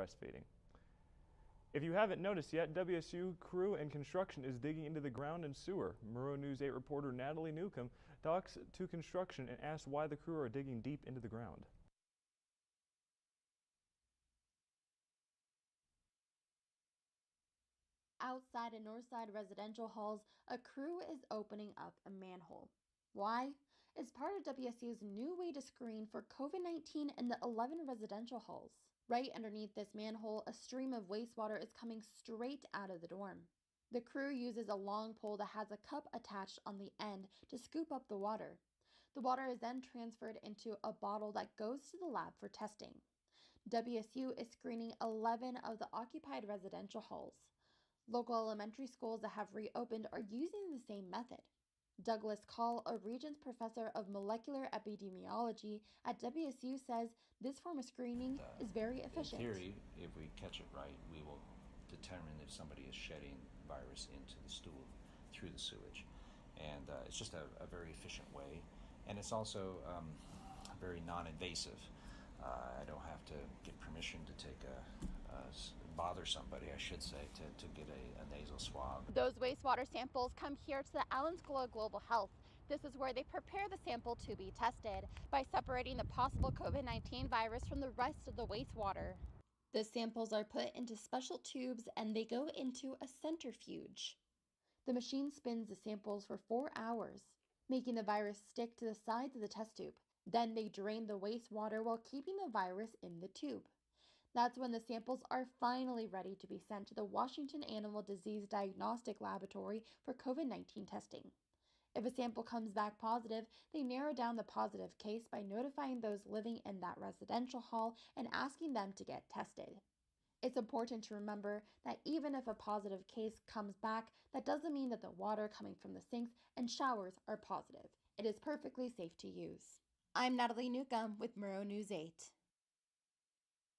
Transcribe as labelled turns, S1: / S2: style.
S1: breastfeeding. If you haven't noticed yet, WSU crew and construction is digging into the ground and sewer. Murrow News 8 reporter Natalie Newcomb talks to construction and asks why the crew are digging deep into the ground.
S2: Outside in Northside residential halls, a crew is opening up a manhole. Why? It's part of WSU's new way to screen for COVID-19 in the 11 residential halls. Right underneath this manhole, a stream of wastewater is coming straight out of the dorm. The crew uses a long pole that has a cup attached on the end to scoop up the water. The water is then transferred into a bottle that goes to the lab for testing. WSU is screening 11 of the occupied residential halls. Local elementary schools that have reopened are using the same method. Douglas Call, a Regents professor of molecular epidemiology at WSU, says this form of screening is very efficient.
S3: In theory, if we catch it right, we will determine if somebody is shedding virus into the stool through the sewage. And it's just a very efficient way. And it's also very non-invasive. I don't have to get permission to take bother somebody, I should say, to get a nasal swab.
S2: Those wastewater samples come here to the Allen School of Global Health. This is where they prepare the sample to be tested by separating the possible COVID-19 virus from the rest of the wastewater. The samples are put into special tubes and they go into a centrifuge. The machine spins the samples for 4 hours, making the virus stick to the sides of the test tube. Then they drain the wastewater while keeping the virus in the tube. That's when the samples are finally ready to be sent to the Washington Animal Disease Diagnostic Laboratory for COVID-19 testing. If a sample comes back positive, they narrow down the positive case by notifying those living in that residential hall and asking them to get tested. It's important to remember that even if a positive case comes back, that doesn't mean that the water coming from the sinks and showers are positive. It is perfectly safe to use. I'm Natalie Newcomb with Murrow News 8.